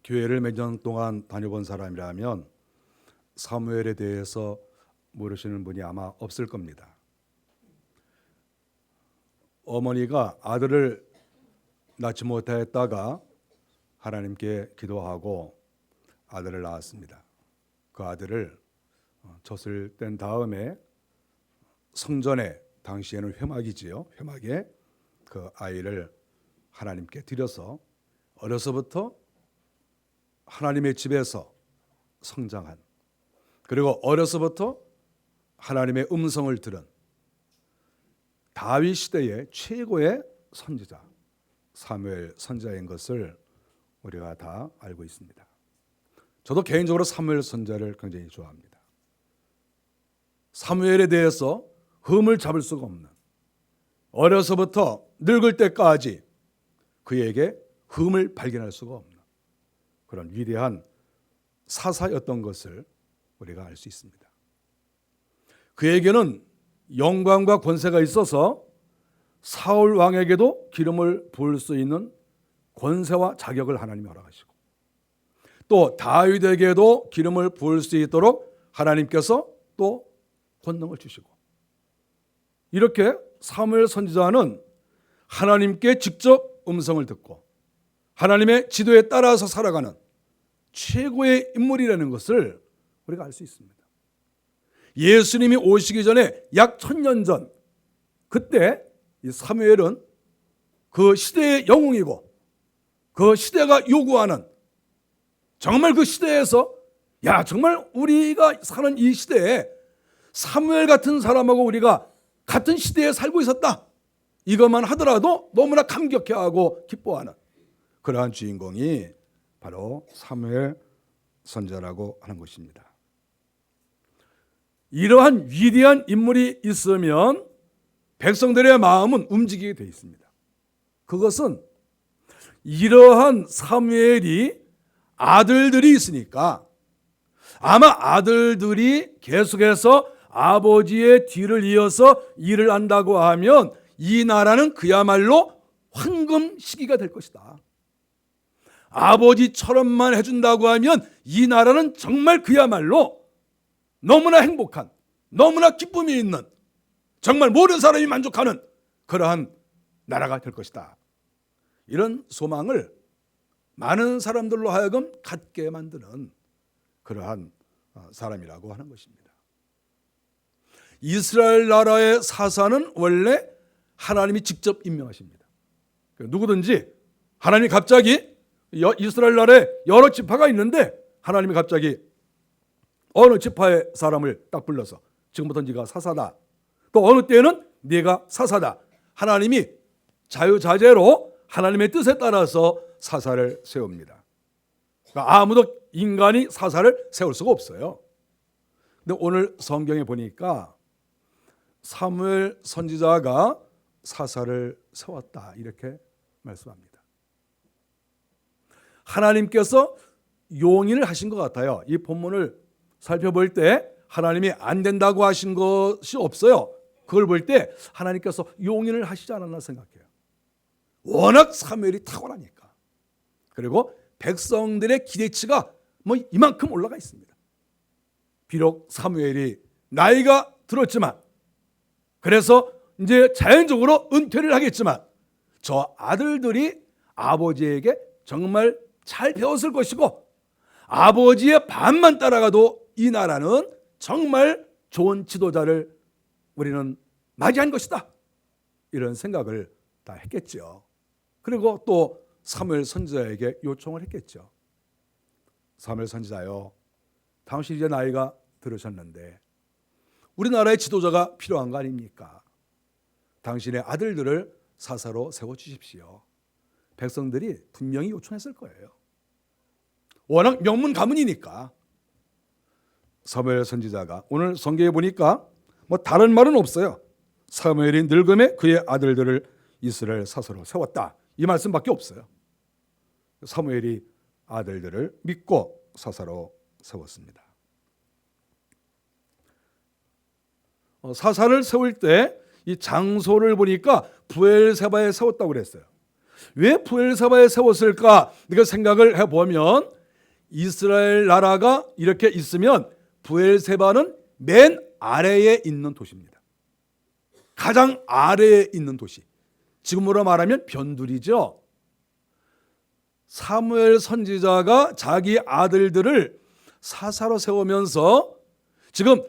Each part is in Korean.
교회를 몇 년 동안 다녀본 사람이라면 사무엘에 대해서 모르시는 분이 아마 없을 겁니다. 어머니가 아들을 낳지 못했다가 하나님께 기도하고 아들을 낳았습니다. 그 아들을 젖을 뗀 다음에 성전에, 당시에는 회막이지요, 회막에 그 아이를 하나님께 드려서 어려서부터 하나님의 집에서 성장한, 그리고 어려서부터 하나님의 음성을 들은 다윗 시대의 최고의 선지자 사무엘 선지자인 것을 우리가 다 알고 있습니다. 저도 개인적으로 사무엘 선지자를 굉장히 좋아합니다. 사무엘에 대해서 흠을 잡을 수가 없는, 어려서부터 늙을 때까지 그에게 흠을 발견할 수가 없는 그런 위대한 사사였던 것을 우리가 알 수 있습니다. 그에게는 영광과 권세가 있어서 사울 왕에게도 기름을 부을 수 있는 권세와 자격을 하나님이 허락하시고, 또 다윗에게도 기름을 부을 수 있도록 하나님께서 또 권능을 주시고, 이렇게 사무엘 선지자는 하나님께 직접 음성을 듣고 하나님의 지도에 따라서 살아가는 최고의 인물이라는 것을 우리가 알 수 있습니다. 예수님이 오시기 전에 약 1000년 전, 그때 이 사무엘은 그 시대의 영웅이고 그 시대가 요구하는, 정말 그 시대에서 정말 우리가 사는 이 시대에 사무엘 같은 사람하고 우리가 같은 시대에 살고 있었다, 이것만 하더라도 너무나 감격해하고 기뻐하는 그러한 주인공이 바로 사무엘 선지자라고 하는 것입니다. 이러한 위대한 인물이 있으면 백성들의 마음은 움직이게 되어 있습니다. 그것은 이러한 사무엘이 아들들이 있으니까, 아마 아들들이 계속해서 아버지의 뒤를 이어서 일을 한다고 하면 이 나라는 그야말로 황금 시기가 될 것이다. 아버지처럼만 해준다고 하면 이 나라는 정말 그야말로 너무나 행복한, 너무나 기쁨이 있는, 정말 모든 사람이 만족하는 그러한 나라가 될 것이다. 이런 소망을 많은 사람들로 하여금 갖게 만드는 그러한 사람이라고 하는 것입니다. 이스라엘 나라의 사사는 원래 하나님이 직접 임명하십니다. 누구든지 하나님이 갑자기 이스라엘 나라에 여러 지파가 있는데 하나님이 갑자기 어느 지파의 사람을 딱 불러서 지금부터 네가 사사다, 또 어느 때는 네가 사사다, 하나님이 자유자재로 하나님의 뜻에 따라서 사사를 세웁니다. 그러니까 아무도 인간이 사사를 세울 수가 없어요. 근데 오늘 성경에 보니까 사무엘 선지자가 사사를 세웠다, 이렇게 말씀합니다. 하나님께서 용인을 하신 것 같아요. 이 본문을 살펴볼 때 하나님이 안 된다고 하신 것이 없어요. 그걸 볼 때 하나님께서 용인을 하시지 않았나 생각해요. 워낙 사무엘이 탁월하니까. 그리고 백성들의 기대치가 이만큼 올라가 있습니다. 비록 사무엘이 나이가 들었지만, 그래서 이제 자연적으로 은퇴를 하겠지만, 저 아들들이 아버지에게 정말 잘 배웠을 것이고, 아버지의 반만 따라가도 이 나라는 정말 좋은 지도자를 우리는 맞이한 것이다, 이런 생각을 다 했겠죠. 그리고 또 사무엘 선지자에게 요청을 했겠죠. 사무엘 선지자요, 당신 이제 나이가 들으셨는데 우리나라의 지도자가 필요한 거 아닙니까? 당신의 아들들을 사사로 세워주십시오. 백성들이 분명히 요청했을 거예요. 워낙 명문 가문이니까. 사무엘 선지자가 오늘 성경에 보니까 다른 말은 없어요. 사무엘이 늙음에 그의 아들들을 이스라엘 사사로 세웠다, 이 말씀밖에 없어요. 사무엘이 아들들을 믿고 사사로 세웠습니다. 사사를 세울 때 이 장소를 보니까 브엘세바에 세웠다고 그랬어요. 왜 브엘세바에 세웠을까? 이거 생각을 해보면 이스라엘 나라가 이렇게 있으면 브엘세바는 맨 아래에 있는 도시입니다. 가장 아래에 있는 도시. 지금으로 말하면 변두리죠. 사무엘 선지자가 자기 아들들을 사사로 세우면서 지금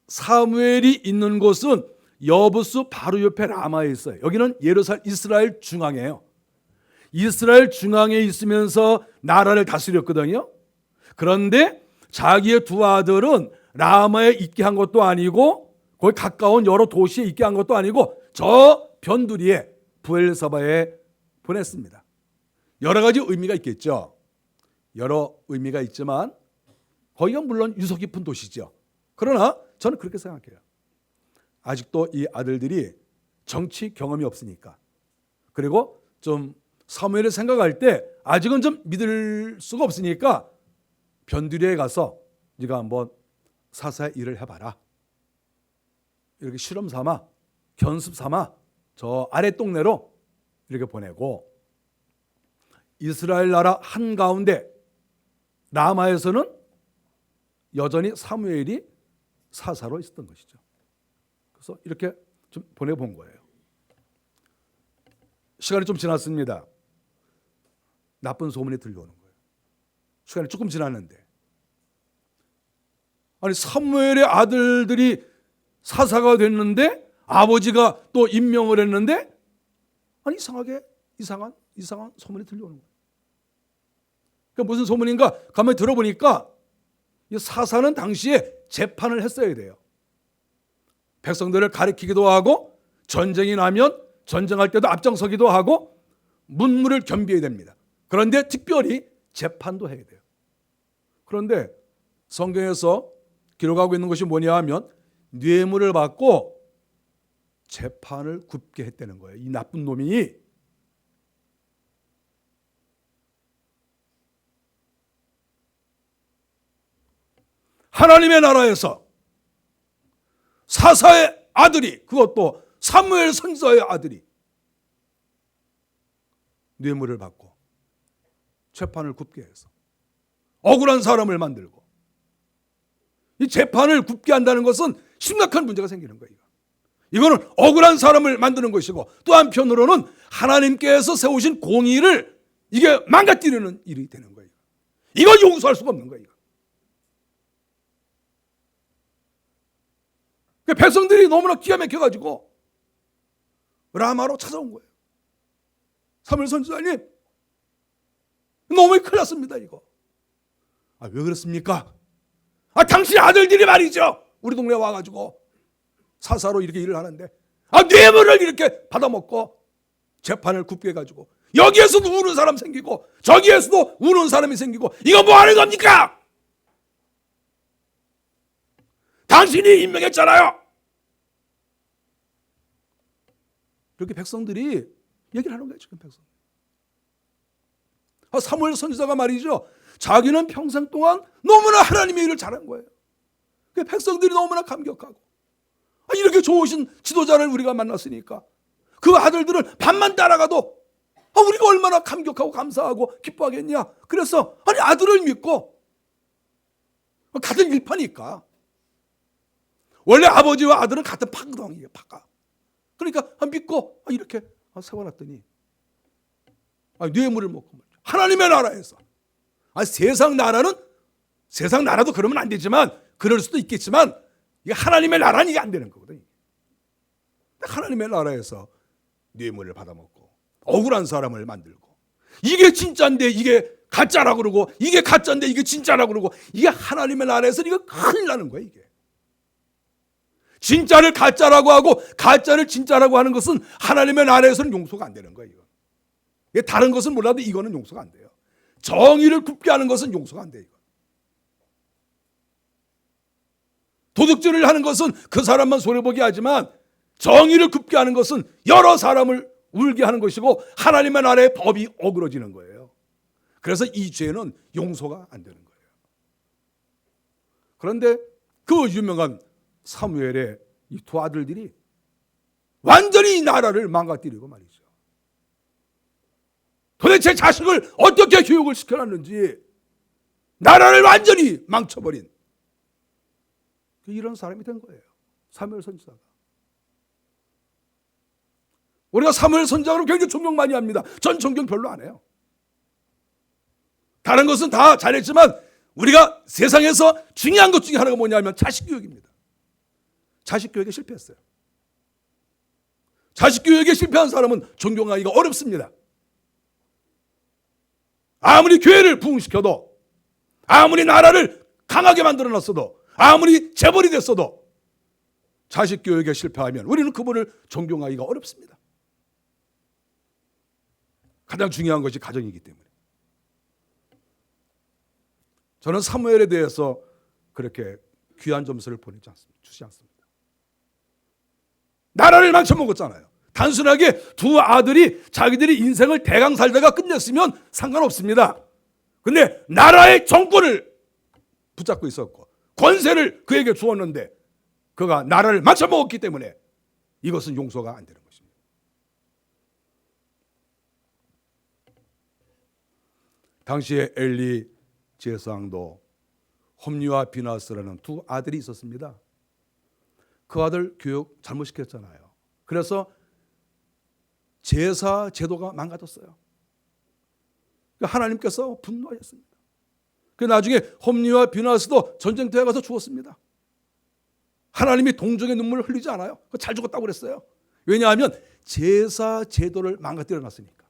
사무엘이 있는 곳은 여부스 바로 옆에 라마에 있어요. 여기는 이스라엘 중앙이에요. 이스라엘 중앙에 있으면서 나라를 다스렸거든요. 그런데 자기의 두 아들은 라마에 있게 한 것도 아니고 거기 가까운 여러 도시에 있게 한 것도 아니고 저 변두리에 브엘세바에 보냈습니다. 여러 가지 의미가 있겠죠. 여러 의미가 있지만 거기가 물론 유서 깊은 도시죠. 그러나 저는 그렇게 생각해요. 아직도 이 아들들이 정치 경험이 없으니까, 그리고 좀 사무엘을 생각할 때 아직은 좀 믿을 수가 없으니까 변두리에 가서 네가 한번 사사의 일을 해봐라. 이렇게 실험 삼아, 견습 삼아 저 아래 동네로 이렇게 보내고, 이스라엘 나라 한가운데 라마에서는 여전히 사무엘이 사사로 있었던 것이죠. 그래서 이렇게 좀 보내본 거예요. 시간이 좀 지났습니다. 나쁜 소문이 들려오는 거예요. 시간이 조금 지났는데, 아니 사무엘의 아들들이 사사가 됐는데 아버지가 또 임명을 했는데, 아니 이상한 소문이 들려오는 거예요. 그러니까 무슨 소문인가 가만히 들어보니까 이 사사는 당시에 재판을 했어야 돼요. 백성들을 가리키기도 하고, 전쟁이 나면 전쟁할 때도 앞장서기도 하고, 문무를 겸비해야 됩니다. 그런데 특별히 재판도 해야 돼요. 그런데 성경에서 기록하고 있는 것이 뭐냐 하면 뇌물을 받고 재판을 굽게 했다는 거예요. 이 나쁜 놈이. 하나님의 나라에서 사사의 아들이, 그것도 사무엘 선지자의 아들이 뇌물을 받고 재판을 굽게 해서 억울한 사람을 만들고, 이 재판을 굽게 한다는 것은 심각한 문제가 생기는 거예요. 이거는 억울한 사람을 만드는 것이고, 또 한편으로는 하나님께서 세우신 공의를 이게 망가뜨리는 일이 되는 거예요. 이걸 용서할 수가 없는 거예요. 백성들이 너무나 기가 막혀가지고 라마로 찾아온 거예요. 사무엘 선지자님, 너무 큰일 났습니다 이거. 왜 그렇습니까? 당신 아들들이 말이죠, 우리 동네에 와가지고 사사로 이렇게 일을 하는데 뇌물을 이렇게 받아먹고 재판을 굽게 해가지고 여기에서도 우는 사람 생기고 저기에서도 우는 사람이 생기고, 이거 뭐 하는 겁니까? 당신이 임명했잖아요. 이렇게 백성들이 얘기를 하는 거예요. 지금 백성. 사무엘 선지자가 말이죠, 자기는 평생 동안 너무나 하나님의 일을 잘한 거예요. 백성들이 너무나 감격하고, 이렇게 좋으신 지도자를 우리가 만났으니까 그 아들들은 밤만 따라가도 우리가 얼마나 감격하고 감사하고 기뻐하겠냐. 그래서 아들을 믿고, 같은 일파니까 원래 아버지와 아들은 같은 파거든요. 파가. 그러니까 믿고 이렇게 세워놨더니 뇌물을 먹고 말이죠. 하나님의 나라에서. 세상 나라도 그러면 안 되지만, 그럴 수도 있겠지만, 이게 하나님의 나라는 이게 안 되는 거거든요. 하나님의 나라에서 뇌물을 받아먹고 억울한 사람을 만들고, 이게 진짜인데 이게 가짜라고 그러고, 이게 가짜인데 이게 진짜라고 그러고, 이게 하나님의 나라에서 이거 큰일 나는 거예요. 이게 진짜를 가짜라고 하고 가짜를 진짜라고 하는 것은 하나님의 나라에서는 용서가 안 되는 거예요. 다른 것은 몰라도 이거는 용서가 안 돼요. 정의를 굽게 하는 것은 용서가 안 돼요. 도둑질을 하는 것은 그 사람만 손해보게 하지만, 정의를 굽게 하는 것은 여러 사람을 울게 하는 것이고, 하나님의 나라의 법이 어그러지는 거예요. 그래서 이 죄는 용서가 안 되는 거예요. 그런데 그 유명한 사무엘의 이 두 아들들이 완전히 이 나라를 망가뜨리고 말이죠. 도대체 자식을 어떻게 교육을 시켜놨는지, 나라를 완전히 망쳐버린 이런 사람이 된 거예요. 사무엘 선지자가. 우리가 사무엘 선지자로 굉장히 존경 많이 합니다. 전 존경 별로 안 해요. 다른 것은 다 잘했지만 우리가 세상에서 중요한 것 중에 하나가 뭐냐면 자식 교육입니다. 자식 교육에 실패했어요. 자식 교육에 실패한 사람은 존경하기가 어렵습니다. 아무리 교회를 부흥시켜도, 아무리 나라를 강하게 만들어놨어도, 아무리 재벌이 됐어도 자식 교육에 실패하면 우리는 그분을 존경하기가 어렵습니다. 가장 중요한 것이 가정이기 때문에. 저는 사무엘에 대해서 그렇게 귀한 점수를 주지 않습니다. 나라를 망쳐먹었잖아요. 단순하게 두 아들이 자기들이 인생을 대강 살다가 끝냈으면 상관없습니다. 근데 나라의 정권을 붙잡고 있었고 권세를 그에게 주었는데 그가 나라를 망쳐먹었기 때문에 이것은 용서가 안 되는 것입니다. 당시에 엘리 제사장도 홈리와 비나스라는 두 아들이 있었습니다. 그 아들 교육 잘못 시켰잖아요. 그래서 제사 제도가 망가졌어요. 하나님께서 분노하셨습니다. 나중에 홈리와 비나스도 전쟁터에 가서 죽었습니다. 하나님이 동정의 눈물을 흘리지 않아요. 잘 죽었다고 그랬어요. 왜냐하면 제사 제도를 망가뜨려 놨으니까.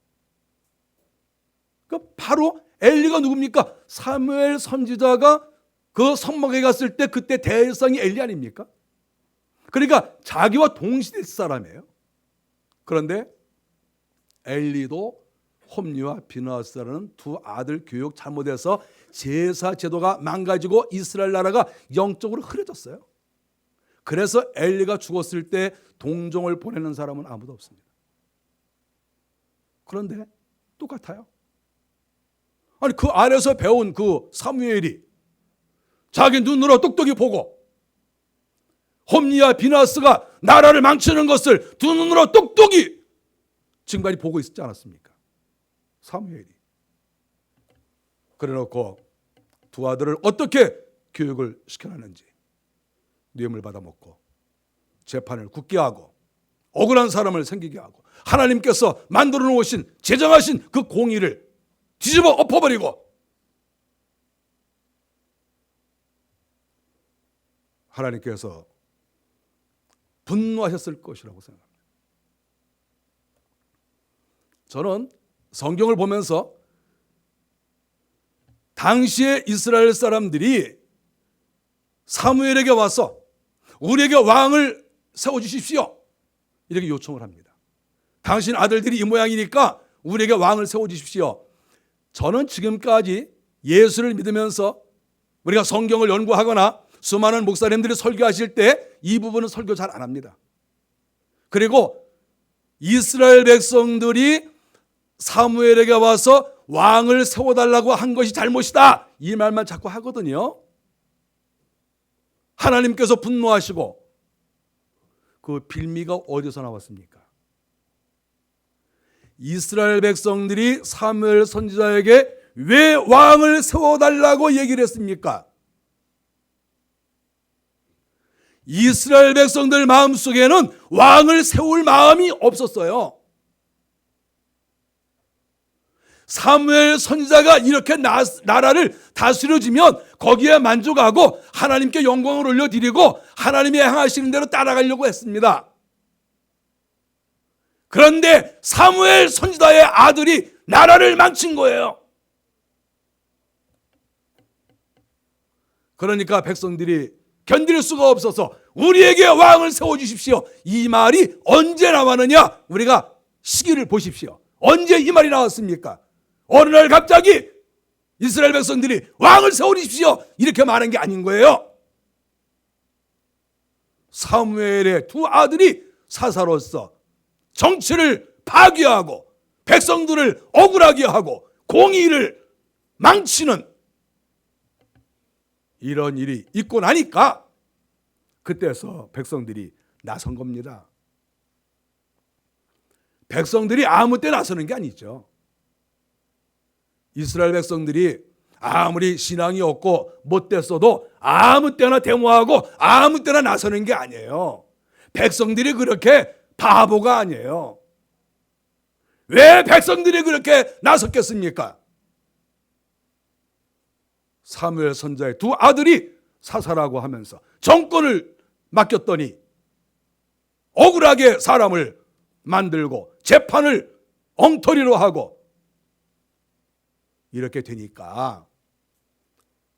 바로 엘리가 누굽니까? 사무엘 선지자가 그 성막에 갔을 때 그때 대상이 엘리 아닙니까? 그러니까 자기와 동시대 사람이에요. 그런데 엘리도 홈리와 비나스라는 두 아들 교육 잘못해서 제사 제도가 망가지고 이스라엘 나라가 영적으로 흐려졌어요. 그래서 엘리가 죽었을 때 동정을 보내는 사람은 아무도 없습니다. 그런데 똑같아요. 아니 그 안에서 배운 그 사무엘이 자기 눈으로 똑똑히 보고 홈리와 비나스가 나라를 망치는 것을 두 눈으로 똑똑히 증발이 보고 있지 않았습니까? 사무엘이. 그래놓고 두 아들을 어떻게 교육을 시켜놨는지 뇌물 받아먹고 재판을 굳게 하고 억울한 사람을 생기게 하고 하나님께서 만들어 놓으신 제정하신 그 공의를 뒤집어 엎어버리고 하나님께서 분노하셨을 것이라고 생각합니다. 저는 성경을 보면서 당시의 이스라엘 사람들이 사무엘에게 와서 우리에게 왕을 세워주십시오 이렇게 요청을 합니다. 당신 아들들이 이 모양이니까 우리에게 왕을 세워주십시오. 저는 지금까지 예수를 믿으면서 우리가 성경을 연구하거나 수많은 목사님들이 설교하실 때 이 부분은 설교 잘 안 합니다. 그리고 이스라엘 백성들이 사무엘에게 와서 왕을 세워달라고 한 것이 잘못이다 이 말만 자꾸 하거든요. 하나님께서 분노하시고 그 빌미가 어디서 나왔습니까? 이스라엘 백성들이 사무엘 선지자에게 왜 왕을 세워달라고 얘기를 했습니까? 이스라엘 백성들 마음속에는 왕을 세울 마음이 없었어요. 사무엘 선지자가 이렇게 나라를 다스려주면 거기에 만족하고 하나님께 영광을 올려드리고 하나님이 행하시는 대로 따라가려고 했습니다. 그런데 사무엘 선지자의 아들이 나라를 망친 거예요. 그러니까 백성들이 견딜 수가 없어서 우리에게 왕을 세워주십시오 이 말이 언제 나왔느냐? 우리가 시기를 보십시오. 언제 이 말이 나왔습니까? 어느 날 갑자기 이스라엘 백성들이 왕을 세워주십시오 이렇게 말한 게 아닌 거예요. 사무엘의 두 아들이 사사로서 정치를 파괴하고 백성들을 억울하게 하고 공의를 망치는 이런 일이 있고 나니까 그때서 백성들이 나선 겁니다. 백성들이 아무 때 나서는 게 아니죠. 이스라엘 백성들이 아무리 신앙이 없고 못됐어도 아무 때나 데모하고 아무 때나 나서는 게 아니에요. 백성들이 그렇게 바보가 아니에요. 왜 백성들이 그렇게 나섰겠습니까? 사무엘 선지자의 두 아들이 사사라고 하면서 정권을 맡겼더니 억울하게 사람을 만들고 재판을 엉터리로 하고 이렇게 되니까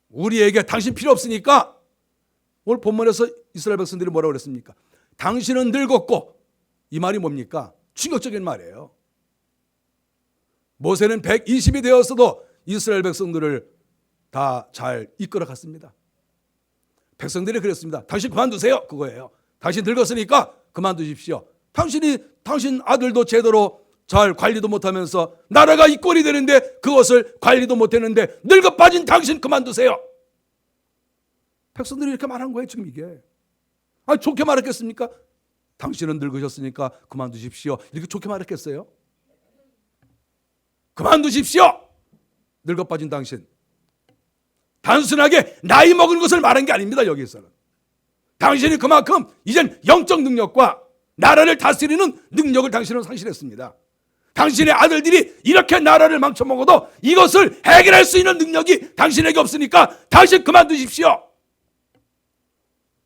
우리에게 당신 필요 없으니까 오늘 본문에서 이스라엘 백성들이 뭐라고 그랬습니까? 당신은 늙었고, 이 말이 뭡니까? 충격적인 말이에요. 모세는 120이 되었어도 이스라엘 백성들을 다 잘 이끌어 갔습니다. 백성들이 그랬습니다. 당신 그만두세요. 그거예요. 당신 늙었으니까 그만두십시오. 당신 아들도 제대로 잘 관리도 못하면서 나라가 이 꼴이 되는데 그것을 관리도 못했는데 늙어 빠진 당신 그만두세요. 백성들이 이렇게 말한 거예요. 지금 이게. 아니, 좋게 말했겠습니까? 당신은 늙으셨으니까 그만두십시오. 이렇게 좋게 말했겠어요? 그만두십시오. 늙어 빠진 당신. 단순하게 나이 먹은 것을 말한 게 아닙니다. 여기서는 당신이 그만큼 이젠 영적 능력과 나라를 다스리는 능력을 당신은 상실했습니다. 당신의 아들들이 이렇게 나라를 망쳐먹어도 이것을 해결할 수 있는 능력이 당신에게 없으니까 당신 그만두십시오.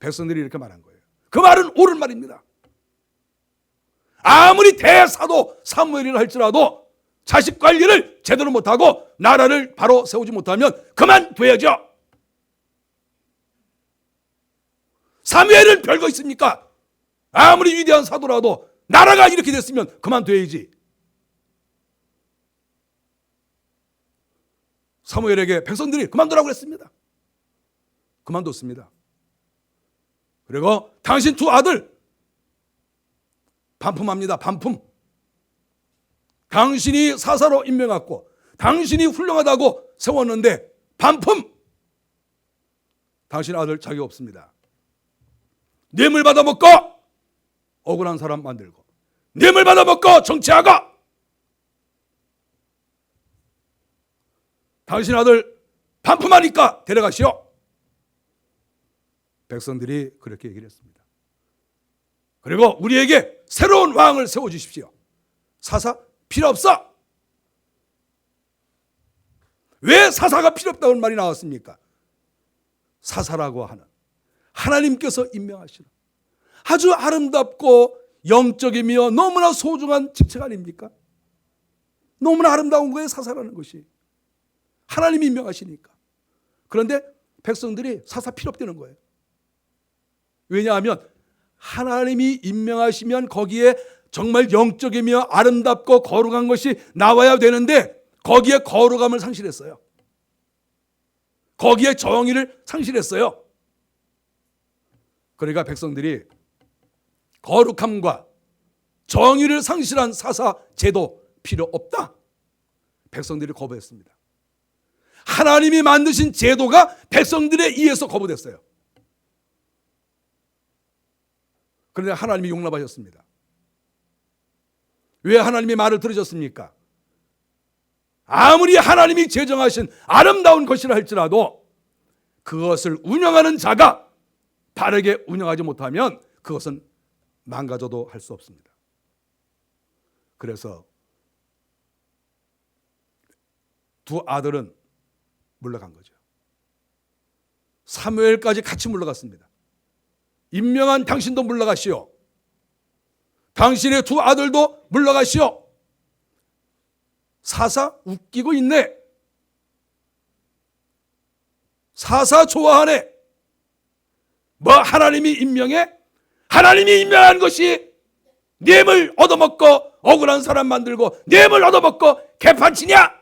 백성들이 이렇게 말한 거예요. 그 말은 옳은 말입니다. 아무리 대사도 사무엘이라 할지라도 자식 관리를 제대로 못하고 나라를 바로 세우지 못하면 그만둬야죠. 사무엘은 별거 있습니까? 아무리 위대한 사도라도 나라가 이렇게 됐으면 그만둬야지. 사무엘에게 백성들이 그만두라고 했습니다. 그만뒀습니다. 그리고 당신 두 아들 반품합니다. 반품. 당신이 사사로 임명했고 당신이 훌륭하다고 세웠는데 반품. 당신 아들 자격 없습니다. 뇌물 받아먹고 억울한 사람 만들고 뇌물 받아먹고 정치하고 당신 아들 반품하니까 데려가시오. 백성들이 그렇게 얘기를 했습니다. 그리고 우리에게 새로운 왕을 세워주십시오. 사사 필요 없어. 왜 사사가 필요 없다는 말이 나왔습니까? 사사라고 하는 하나님께서 임명하시는 아주 아름답고 영적이며 너무나 소중한 직책 아닙니까? 너무나 아름다운 거예요. 사사라는 것이 하나님이 임명하시니까. 그런데 백성들이 사사 필요 없다는 거예요. 왜냐하면 하나님이 임명하시면 거기에 정말 영적이며 아름답고 거룩한 것이 나와야 되는데 거기에 거룩함을 상실했어요. 거기에 정의를 상실했어요. 그러니까 백성들이 거룩함과 정의를 상실한 사사 제도 필요 없다. 백성들이 거부했습니다. 하나님이 만드신 제도가 백성들에 의해서 거부됐어요. 그런데 하나님이 용납하셨습니다. 왜 하나님의 말을 들으셨습니까? 아무리 하나님이 제정하신 아름다운 것이라 할지라도 그것을 운영하는 자가 바르게 운영하지 못하면 그것은 망가져도 할 수 없습니다. 그래서 두 아들은 물러간 거죠. 사무엘까지 같이 물러갔습니다. 임명한 당신도 물러가시오. 당신의 두 아들도 물러가시오. 사사 웃기고 있네. 사사 좋아하네. 뭐 하나님이 임명해? 하나님이 임명한 것이 뇌물 얻어먹고 억울한 사람 만들고 뇌물 얻어먹고 개판치냐?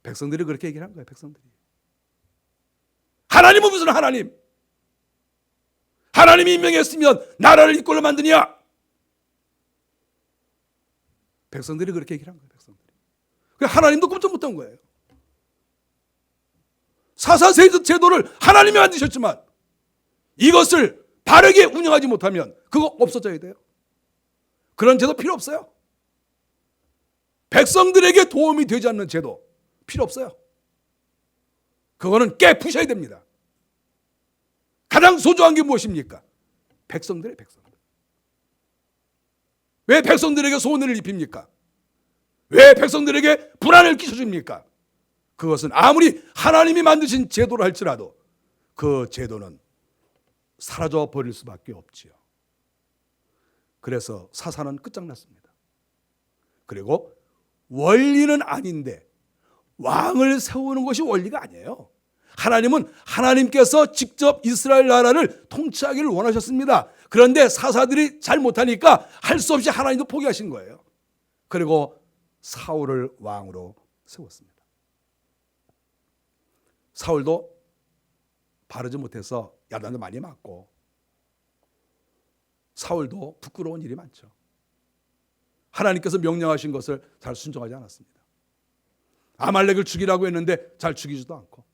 백성들이 그렇게 얘기를 한 거예요. 백성들이. 하나님은 무슨 하나님? 하나님이 임명했으면 나라를 이꼴로 만드냐? 백성들이 그렇게 얘기를 한 거예요. 백성들이. 하나님도 꼼짝 못한 거예요. 사사세조 제도를 하나님이 만드셨지만 이것을 바르게 운영하지 못하면 그거 없어져야 돼요. 그런 제도 필요 없어요. 백성들에게 도움이 되지 않는 제도 필요 없어요. 그거는 깨부셔야 됩니다. 가장 소중한 게 무엇입니까? 백성들의 백성들. 왜 백성들에게 소원을 입힙니까? 왜 백성들에게 불안을 끼쳐줍니까? 그것은 아무리 하나님이 만드신 제도라 할지라도 그 제도는 사라져 버릴 수밖에 없지요. 그래서 사사는 끝장났습니다. 그리고 원리는 아닌데 왕을 세우는 것이 원리가 아니에요. 하나님은 하나님께서 직접 이스라엘 나라를 통치하기를 원하셨습니다. 그런데 사사들이 잘 못하니까 할 수 없이 하나님도 포기하신 거예요. 그리고 사울을 왕으로 세웠습니다. 사울도 바르지 못해서 야단도 많이 맞고 사울도 부끄러운 일이 많죠. 하나님께서 명령하신 것을 잘 순종하지 않았습니다. 아말렉을 죽이라고 했는데 잘 죽이지도 않고,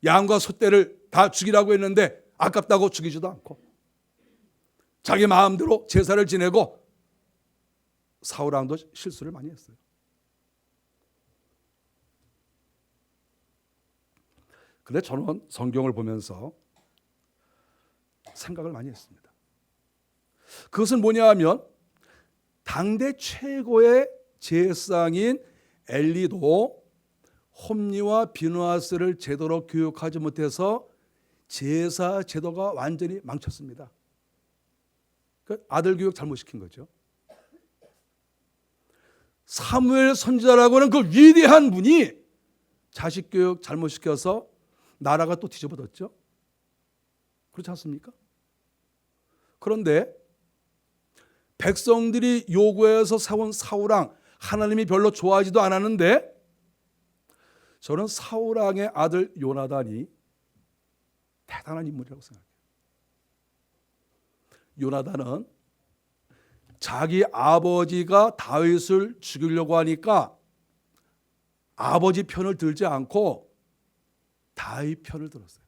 양과 소떼를 다 죽이라고 했는데 아깝다고 죽이지도 않고, 자기 마음대로 제사를 지내고, 사울 왕도 실수를 많이 했어요. 그런데 저는 성경을 보면서 생각을 많이 했습니다. 그것은 뭐냐 하면 당대 최고의 제사장인 엘리도 홈리와 비느하스를 제대로 교육하지 못해서 제사 제도가 완전히 망쳤습니다. 아들 교육 잘못시킨 거죠. 사무엘 선지자라고는 그 위대한 분이 자식 교육 잘못시켜서 나라가 또 뒤집어졌죠. 그렇지 않습니까? 그런데 백성들이 요구해서 세운 사울왕, 하나님이 별로 좋아하지도 않았는데 저는 사울왕의 아들 요나단이 대단한 인물이라고 생각해요. 요나단은 자기 아버지가 다윗을 죽이려고 하니까 아버지 편을 들지 않고 다윗 편을 들었어요.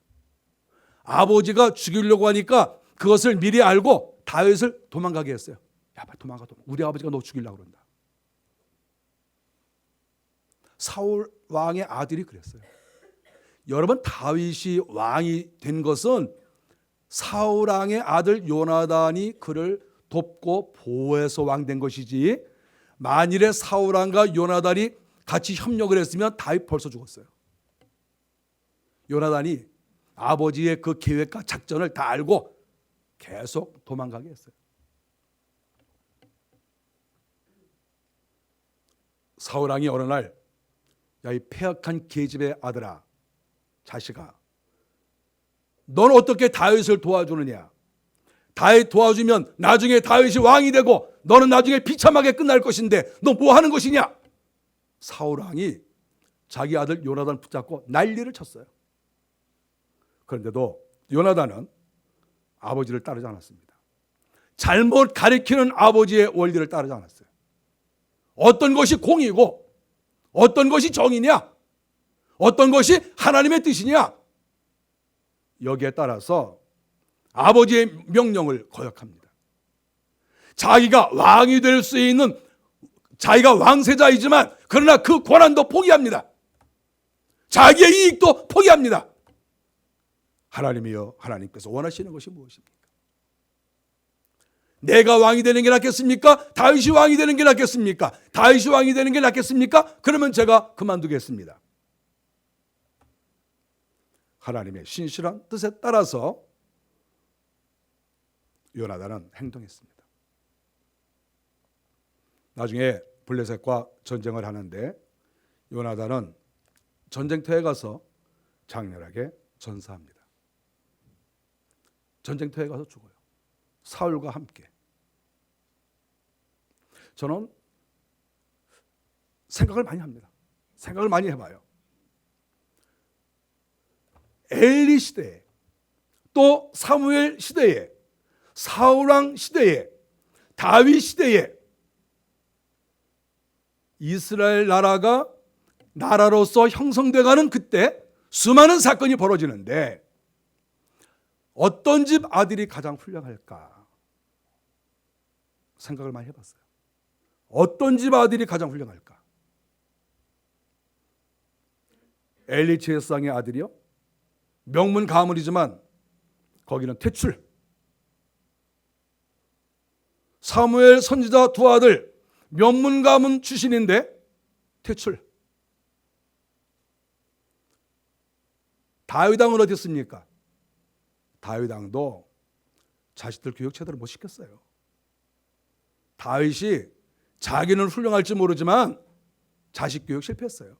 아버지가 죽이려고 하니까 그것을 미리 알고 다윗을 도망가게 했어요. 야, 빨리 도망가. 우리 아버지가 너 죽이려고 그런다. 사울 왕의 아들이 그랬어요. 여러분, 다윗이 왕이 된 것은 사울 왕의 아들 요나단이 그를 돕고 보호해서 왕 된 것이지, 만일에 사울 왕과 요나단이 같이 협력을 했으면 다윗 벌써 죽었어요. 요나단이 아버지의 그 계획과 작전을 다 알고 계속 도망가게 했어요. 사울 왕이 어느 날, 야, 이 폐역한 계집의 아들아, 자식아, 넌 어떻게 다윗을 도와주느냐? 다윗 도와주면 나중에 다윗이 왕이 되고 너는 나중에 비참하게 끝날 것인데 너 뭐 하는 것이냐? 사울 왕이 자기 아들 요나단 붙잡고 난리를 쳤어요. 그런데도 요나단은 아버지를 따르지 않았습니다. 잘못 가리키는 아버지의 원리를 따르지 않았어요. 어떤 것이 공이고 어떤 것이 정이냐, 어떤 것이 하나님의 뜻이냐, 여기에 따라서 아버지의 명령을 거역합니다. 자기가 왕이 될 수 있는, 자기가 왕세자이지만 그러나 그 권한도 포기합니다. 자기의 이익도 포기합니다. 하나님이여, 하나님께서 원하시는 것이 무엇입니까? 내가 왕이 되는 게 낫겠습니까? 다윗이 왕이 되는 게 낫겠습니까? 다윗이 왕이 되는 게 낫겠습니까? 그러면 제가 그만두겠습니다. 하나님의 신실한 뜻에 따라서 요나단은 행동했습니다. 나중에 블레셋과 전쟁을 하는데 요나단은 전쟁터에 가서 장렬하게 전사합니다. 전쟁터에 가서 죽어요. 사울과 함께. 저는 생각을 많이 합니다. 생각을 많이 해봐요. 엘리 시대에, 또 사무엘 시대에, 사울왕 시대에, 다윗 시대에 이스라엘 나라가 나라로서 형성돼가는 그때 수많은 사건이 벌어지는데 어떤 집 아들이 가장 훌륭할까 생각을 많이 해봤어요. 어떤 집 아들이 가장 훌륭할까? 엘리 제사장의 아들이요? 명문 가문이지만 거기는 퇴출. 사무엘 선지자 두 아들 명문 가문 출신인데 퇴출. 다윗 왕은 어디 있습니까? 다윗 왕도 자식들 교육 제대로 못 시켰어요. 다윗이 자기는 훌륭할지 모르지만 자식 교육 실패했어요.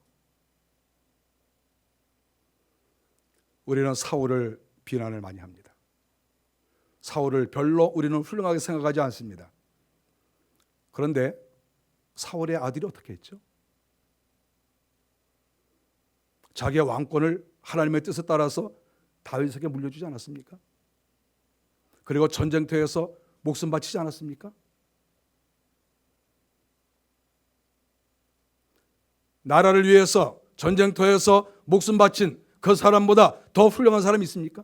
우리는 사울을 비난을 많이 합니다. 사울을 별로 우리는 훌륭하게 생각하지 않습니다. 그런데 사울의 아들이 어떻게 했죠? 자기의 왕권을 하나님의 뜻에 따라서 다윗에게 물려주지 않았습니까? 그리고 전쟁터에서 목숨 바치지 않았습니까? 나라를 위해서 전쟁터에서 목숨 바친 그 사람보다 더 훌륭한 사람이 있습니까?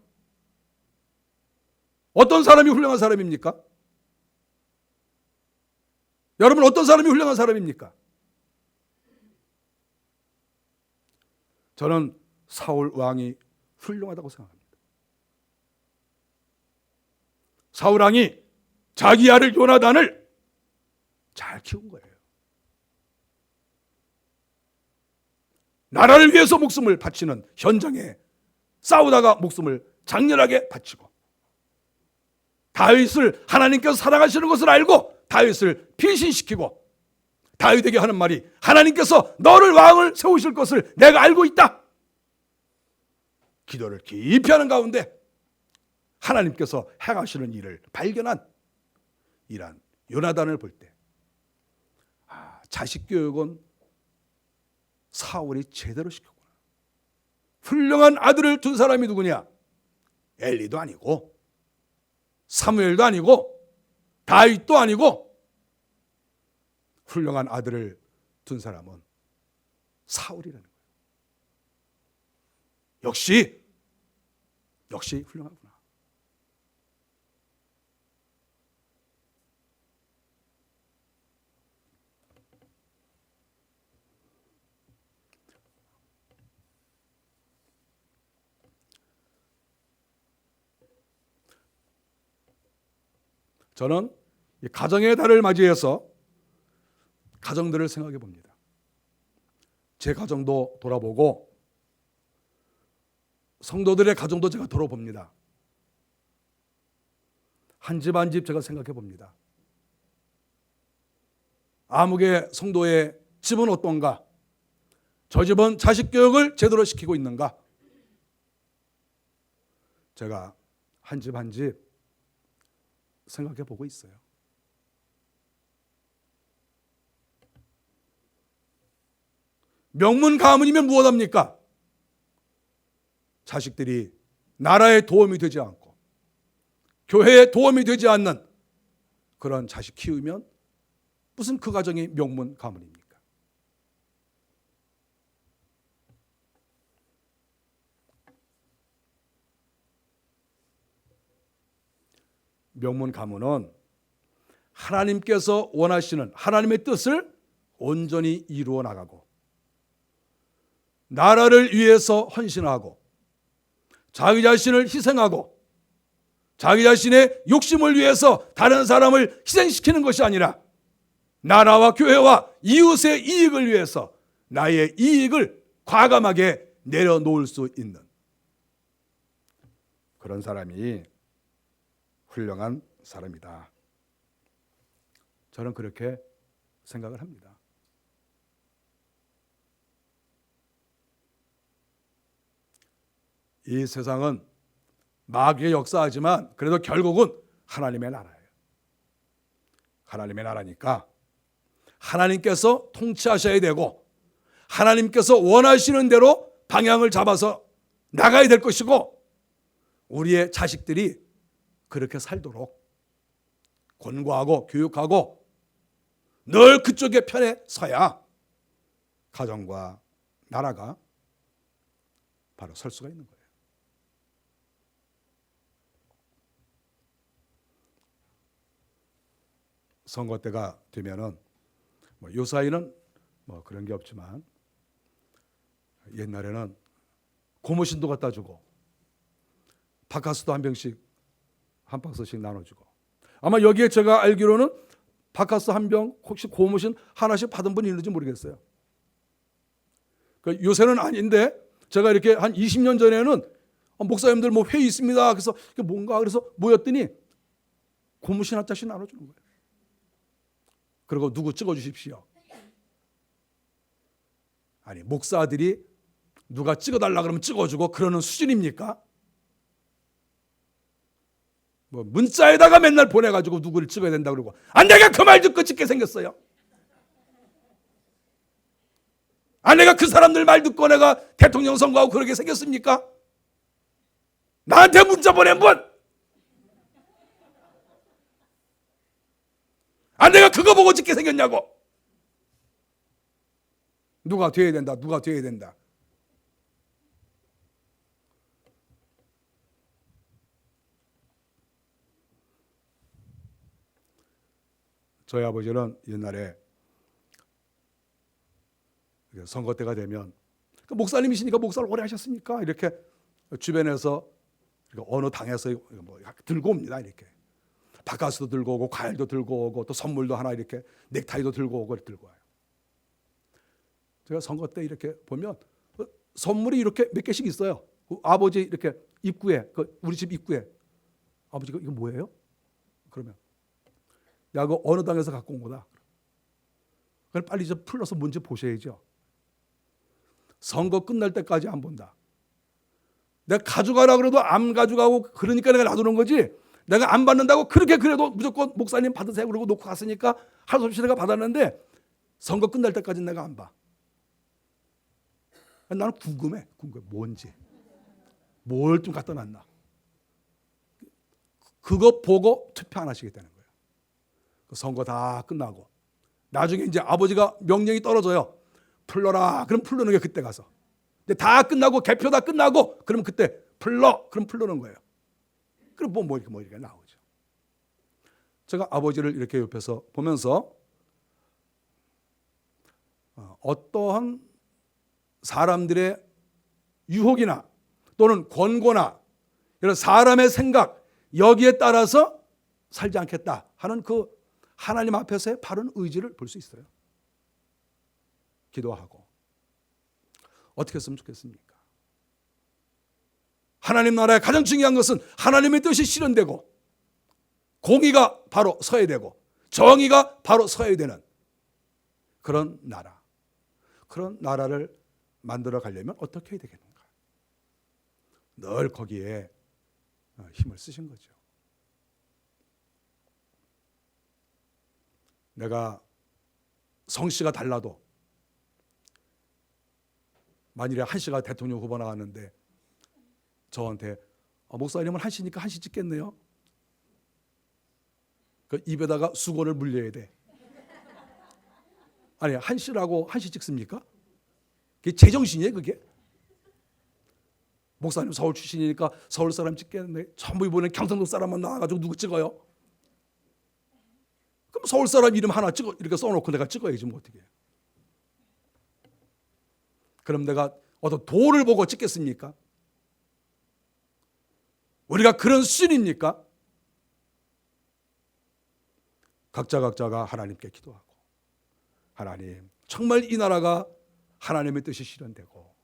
어떤 사람이 훌륭한 사람입니까? 여러분, 어떤 사람이 훌륭한 사람입니까? 저는 사울 왕이 훌륭하다고 생각합니다. 사울 왕이 자기 아들 요나단을 잘 키운 거예요. 나라를 위해서 목숨을 바치는 현장에 싸우다가 목숨을 장렬하게 바치고, 다윗을 하나님께서 사랑하시는 것을 알고 다윗을 피신시키고, 다윗에게 하는 말이 하나님께서 너를 왕을 세우실 것을 내가 알고 있다. 기도를 깊이 하는 가운데 하나님께서 행하시는 일을 발견한 이란 요나단을 볼 때, 자식 교육은 사울이 제대로 시켰구나. 훌륭한 아들을 둔 사람이 누구냐? 엘리도 아니고 사무엘도 아니고 다윗도 아니고, 훌륭한 아들을 둔 사람은 사울이라는 거예요. 역시 훌륭하구나. 저는 이 가정의 달을 맞이해서 가정들을 생각해 봅니다. 제 가정도 돌아보고 성도들의 가정도 제가 돌아봅니다. 한 집 한 집 제가 생각해 봅니다. 아무개 성도의 집은 어떤가? 저 집은 자식 교육을 제대로 시키고 있는가? 제가 한 집 한 집 생각해 보고 있어요. 명문 가문이면 무엇합니까? 자식들이 나라에 도움이 되지 않고 교회에 도움이 되지 않는 그런 자식 키우면 무슨 그 가정이 명문 가문입니까? 명문 가문은 하나님께서 원하시는 하나님의 뜻을 온전히 이루어 나가고, 나라를 위해서 헌신하고, 자기 자신을 희생하고, 자기 자신의 욕심을 위해서 다른 사람을 희생시키는 것이 아니라 나라와 교회와 이웃의 이익을 위해서 나의 이익을 과감하게 내려놓을 수 있는 그런 사람이 훌륭한 사람이다. 저는 그렇게 생각을 합니다. 이 세상은 마귀의 역사하지만 그래도 결국은 하나님의 나라예요. 하나님의 나라니까 하나님께서 통치하셔야 되고, 하나님께서 원하시는 대로 방향을 잡아서 나가야 될 것이고, 우리의 자식들이 그렇게 살도록 권고하고 교육하고 늘 그쪽의 편에 서야 가정과 나라가 바로 설 수가 있는 거예요. 선거 때가 되면은 요사이는 그런 게 없지만 옛날에는 고무신도 갖다 주고 바카스도 한 병씩 한 박스씩 나눠주고, 아마 여기에 제가 알기로는 바카스 한 병, 혹시 고무신 하나씩 받은 분이 있는지 모르겠어요. 그러니까 요새는 아닌데 제가 이렇게 한 20년 전에는 목사님들 회의 있습니다. 그래서 뭔가 그래서 모였더니 고무신 한 짝씩 나눠주는 거예요. 그리고 누구 찍어주십시오. 아니, 목사들이 누가 찍어달라 그러면 찍어주고 그러는 수준입니까? 문자에다가 맨날 보내가지고 누구를 찍어야 된다 그러고, 내가 그 말 듣고 찍게 생겼어요. 내가 그 사람들 말 듣고 내가 대통령 선거하고 그러게 생겼습니까? 나한테 문자 보낸 분! 내가 그거 보고 찍게 생겼냐고! 누가 돼야 된다, 누가 돼야 된다. 저희 아버지는 옛날에 선거 때가 되면, 목사님이시니까 목사를 오래 하셨습니까? 이렇게 주변에서 어느 당에서 들고 옵니다. 이렇게 바카스도 들고 오고 과일도 들고 오고 또 선물도 하나 이렇게 넥타이도 들고 오고 들고 와요. 제가 선거 때 이렇게 보면 선물이 이렇게 몇 개씩 있어요. 아버지 이렇게 입구에, 우리 집 입구에, 아버지가 이거 뭐예요? 그러면 야, 그거 어느 당에서 갖고 온 거다. 그걸 빨리 좀 풀러서 뭔지 보셔야죠. 선거 끝날 때까지 안 본다. 내가 가져가라 그래도 안 가져가고 그러니까 내가 놔두는 거지, 내가 안 받는다고 그렇게 그래도 무조건 목사님 받으세요 그러고 놓고 갔으니까 할 수 없이 내가 받았는데 선거 끝날 때까지 내가 안 봐. 나는 궁금해 뭔지, 뭘 좀 갖다 놨나. 그거 보고 투표 안 하시겠다는 거예요. 선거 다 끝나고 나중에 이제 아버지가 명령이 떨어져요. 풀러라. 그럼 풀러는 게 그때 가서. 근데 다 끝나고 개표 다 끝나고 그럼 그때 풀러. 그럼 풀러는 거예요. 그럼 뭐 이렇게 나오죠. 제가 아버지를 이렇게 옆에서 보면서 어떠한 사람들의 유혹이나 또는 권고나 이런 사람의 생각, 여기에 따라서 살지 않겠다 하는 그 하나님 앞에서의 바른 의지를 볼 수 있어요. 기도하고 어떻게 했으면 좋겠습니까? 하나님 나라의 가장 중요한 것은 하나님의 뜻이 실현되고 공의가 바로 서야 되고 정의가 바로 서야 되는 그런 나라, 그런 나라를 만들어 가려면 어떻게 해야 되겠는가? 늘 거기에 힘을 쓰신 거죠. 내가 성씨가 달라도 만일에 한씨가 대통령 후보 나왔는데 저한테 목사님은 한씨니까 한씨 찍겠네요. 그 입에다가 수건을 물려야 돼. 아니, 한씨라고 한씨 찍습니까? 그게 제정신이에요, 그게? 목사님 서울 출신이니까 서울 사람 찍겠네. 전부 이번에 경상도 사람만 나와가지고 누구 찍어요? 그럼 서울 사람 이름 하나 찍어 이렇게 써놓고 내가 찍어야지 뭐 어떻게? 그럼 내가 어떤 도를 보고 찍겠습니까? 우리가 그런 수준입니까? 각자가 하나님께 기도하고, 하나님 정말 이 나라가 하나님의 뜻이 실현되고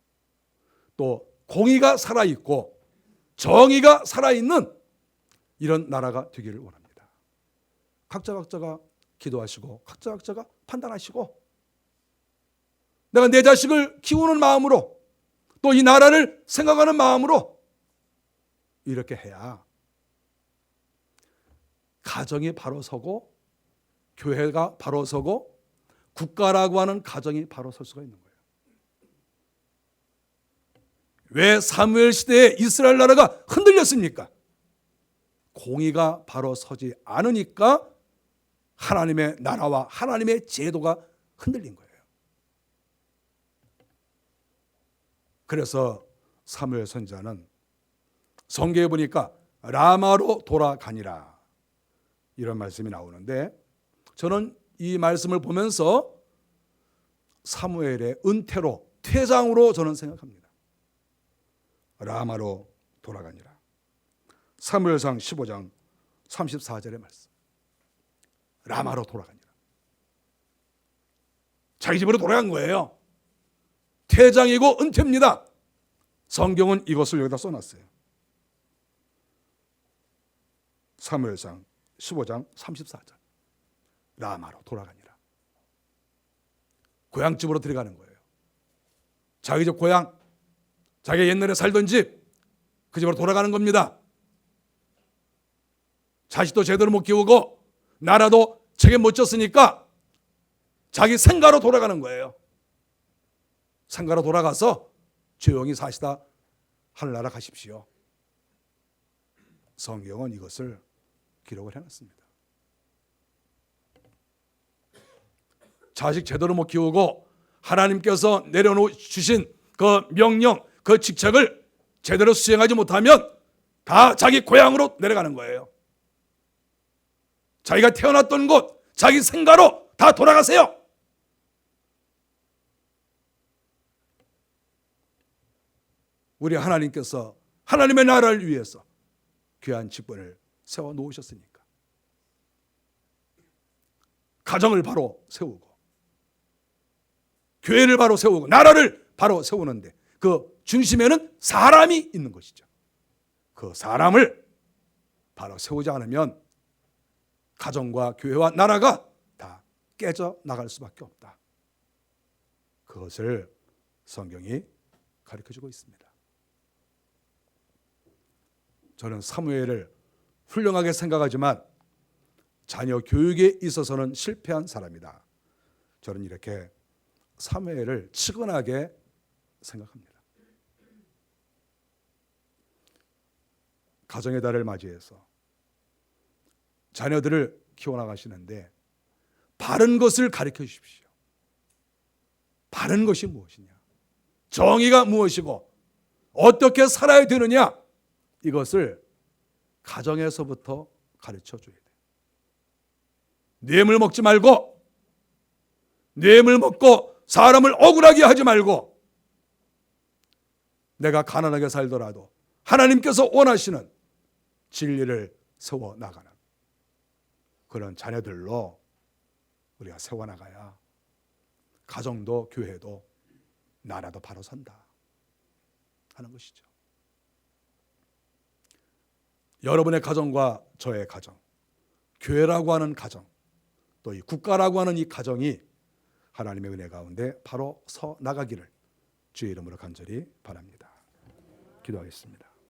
또 공의가 살아있고 정의가 살아있는 이런 나라가 되기를 원합니다. 각자가 기도하시고 각자가 판단하시고, 내가 내 자식을 키우는 마음으로 또 이 나라를 생각하는 마음으로 이렇게 해야 가정이 바로 서고 교회가 바로 서고 국가라고 하는 가정이 바로 설 수가 있는 거예요. 왜 사무엘 시대에 이스라엘 나라가 흔들렸습니까? 공의가 바로 서지 않으니까 하나님의 나라와 하나님의 제도가 흔들린 거예요. 그래서 사무엘 선지자는 성경에 보니까 라마로 돌아가니라 이런 말씀이 나오는데, 저는 이 말씀을 보면서 사무엘의 은퇴로, 퇴장으로 저는 생각합니다. 라마로 돌아가니라. 사무엘상 15장 34절의 말씀. 라마로 돌아가니라. 자기 집으로 돌아간 거예요. 퇴장이고 은퇴입니다. 성경은 이것을 여기다 써놨어요. 사무엘상 15장 34절. 라마로 돌아가니라. 고향집으로 들어가는 거예요. 자기 집 고향, 자기가 옛날에 살던 집, 그 집으로 돌아가는 겁니다. 자식도 제대로 못 키우고 나라도 책임 못 졌으니까 자기 생가로 돌아가는 거예요. 생가로 돌아가서 조용히 사시다 하늘나라 가십시오. 성경은 이것을 기록을 해놨습니다. 자식 제대로 못 키우고 하나님께서 내려주신 그 명령, 그 직책을 제대로 수행하지 못하면 다 자기 고향으로 내려가는 거예요. 자기가 태어났던 곳, 자기 생가로 다 돌아가세요. 우리 하나님께서 하나님의 나라를 위해서 귀한 직분을 세워 놓으셨으니까 가정을 바로 세우고 교회를 바로 세우고 나라를 바로 세우는데 그 중심에는 사람이 있는 것이죠. 그 사람을 바로 세우지 않으면 가정과 교회와 나라가 다 깨져 나갈 수밖에 없다. 그것을 성경이 가르쳐주고 있습니다. 저는 사무엘을 훌륭하게 생각하지만 자녀 교육에 있어서는 실패한 사람이다. 저는 이렇게 사무엘을 측은하게 생각합니다. 가정의 달을 맞이해서 자녀들을 키워나가시는데 바른 것을 가르쳐 주십시오. 바른 것이 무엇이냐? 정의가 무엇이고 어떻게 살아야 되느냐? 이것을 가정에서부터 가르쳐 줘야 돼요. 뇌물 먹지 말고, 뇌물 먹고 사람을 억울하게 하지 말고, 내가 가난하게 살더라도 하나님께서 원하시는 진리를 세워나가는 그런 자녀들로 우리가 세워나가야 가정도 교회도 나라도 바로 선다 하는 것이죠. 여러분의 가정과 저의 가정, 교회라고 하는 가정, 또 이 국가라고 하는 이 가정이 하나님의 은혜 가운데 바로 서 나가기를 주의 이름으로 간절히 바랍니다. 기도하겠습니다.